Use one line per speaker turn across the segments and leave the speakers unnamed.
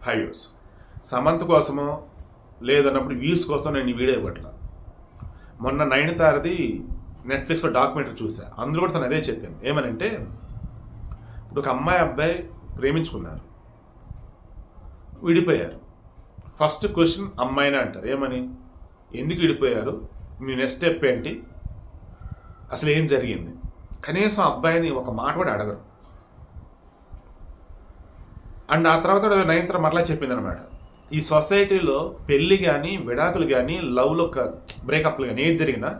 హైవ్యూస్ సమంత కోసమో లేదన్నప్పుడు వ్యూస్ కోసం నేను ఈ వీడియో ఇవ్వట్లా. మొన్న నయనతారది నెట్ఫ్లిక్స్లో డాక్యుమెంటరీ చూసా. అందులో కూడా తను అదే చెప్పింది. ఏమనంటే ఇప్పుడు ఒక అమ్మాయి అబ్బాయి ప్రేమించుకున్నారు, విడిపోయారు. ఫస్ట్ క్వశ్చన్ అమ్మాయినే అంటారు. ఏమని? ఎందుకు విడిపోయారు, మీ నెక్స్ట్ స్టెప్ ఏంటి, అసలు ఏం జరిగింది? కనీసం అబ్బాయిని ఒక మాట కూడా అడగరు. అండ్ ఆ తర్వాత నయనతార మరలా చెప్పింది అనమాట, ఈ సొసైటీలో పెళ్ళి కానీ విడాకులు కానీ లవ్లో బ్రేకప్లు కానీ ఏది జరిగినా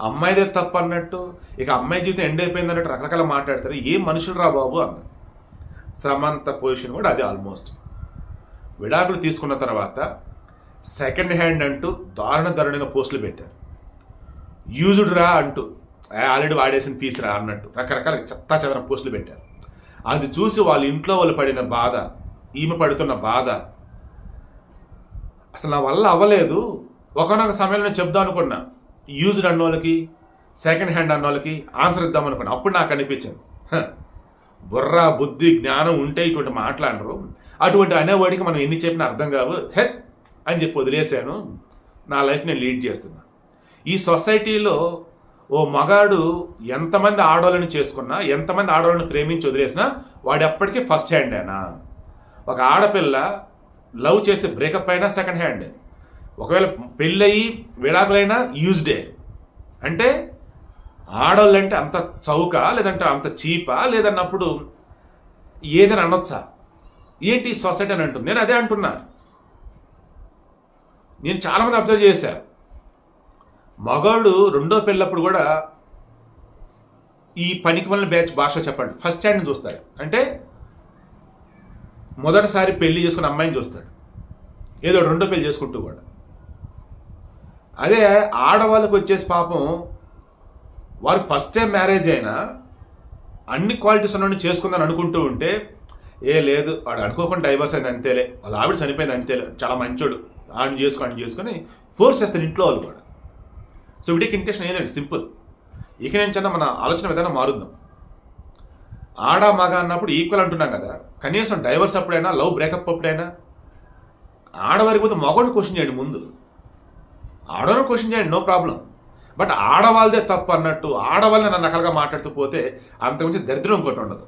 అమ్మాయిదే తప్పు అన్నట్టు, ఇక అమ్మాయి జీవితం ఎండ్ అయిపోయింది అన్నట్టు రకరకాల మాట్లాడతారు. ఏ మనుషులు రా బాబు అన్న. సమంత పొజిషన్ కూడా అదే. ఆల్మోస్ట్ విడాకులు తీసుకున్న తర్వాత సెకండ్ హ్యాండ్ అంటూ దారుణంగా పోస్టులు పెట్టారు. యూజ్డ్ రా అంటూ, ఆల్రెడీ వాడేసిన పీస్ రా అన్నట్టు రకరకాల చెత్తా చెదర పోస్టులు పెట్టారు. అది చూసి వాళ్ళ ఇంట్లో వాళ్ళు పడిన బాధ, ఈమె పడుతున్న బాధ, అసలు నా వల్ల అవ్వలేదు. ఒకనొక సమయంలో నేను చెప్దాం అనుకున్నా, యూజ్డ్ అన్న వాళ్ళకి సెకండ్ హ్యాండ్ అన్న వాళ్ళకి ఆన్సర్ ఇద్దాం అనుకున్నా. అప్పుడు నాకు అనిపించింది, బుర్ర బుద్ధి జ్ఞానం ఉంటే ఇటువంటి మాట్లాడరు. అటువంటి అనేవాడికి మనం ఎన్ని చెప్పినా అర్థం కావు అని చెప్పి వదిలేశాను. నా లైఫ్ నేను లీడ్ చేస్తున్నా. ఈ సొసైటీలో ఓ మగాడు ఎంతమంది ఆడవాళ్ళని చేసుకున్నా, ఎంతమంది ఆడవాళ్ళని ప్రేమించి వదిలేసినా వాడు ఎప్పటికీ ఫస్ట్ హ్యాండేనా? ఒక ఆడపిల్ల లవ్ చేసి బ్రేకప్ అయినా సెకండ్ హ్యాండ్. ఒకవేళ పెళ్ళయి విడాకులైనా యూజ్డే. అంటే ఆడవాళ్ళు అంటే అంత చౌక, లేదంటే అంత చీపా, లేదన్నప్పుడు ఏదైనా అనొచ్చా? ఏంటి సొసైటీ అని అంటుంది. నేను అదే అంటున్నా. నేను చాలామంది అబ్జర్వ్ చేశాను, మగాళ్ళు రెండో పెళ్ళప్పుడు కూడా ఈ పనికి వల్ల బ్యాచ్ భాష చెప్పండి ఫస్ట్ హ్యాండ్ని చూస్తాడు. అంటే మొదటిసారి పెళ్లి చేసుకున్న అమ్మాయిని చూస్తాడు, ఏదో రెండో పెళ్లి చేసుకుంటూ కూడా. అదే ఆడవాళ్ళకి వచ్చేసి పాపం వారు ఫస్ట్ టైం మ్యారేజ్ అయినా అన్ని క్వాలిటీస్ ఉన్నవాడిని చేసుకుందని అనుకుంటూ ఉంటే, ఏ లేదు వాడు అనుకోకుండా డైవర్స్ అయింది అంతేలే, వాళ్ళ ఆవిడ చనిపోయింది అంతేలే, చాలా మంచోడు, ఆడిని చేసుకొని ఫోర్స్ చేస్తాను ఇంట్లో వాళ్ళు కూడా. సో వీడికి ఇంటెన్షన్ ఏదండి? సింపుల్. ఇక నుంచి మన ఆలోచన విధానం మారుద్దాం. ఆడ మగ అన్నప్పుడు ఈక్వల్ అంటున్నాం కదా, కనీసం డైవర్స్ అప్పుడైనా, లవ్ బ్రేకప్ అప్పుడైనా ఆడవారికి పోతే మగవాడిని క్వశ్చన్ చేయండి. ముందు ఆడవాళ్ళని క్వశ్చన్ చేయండి, నో ప్రాబ్లం. బట్ ఆడవాళ్ళదే తప్పు అన్నట్టు ఆడవాళ్ళని నన్ను రకాలుగా మాట్లాడుతూ పోతే అంతకుమించి దరిద్రం ఇంకోటి ఉండదు.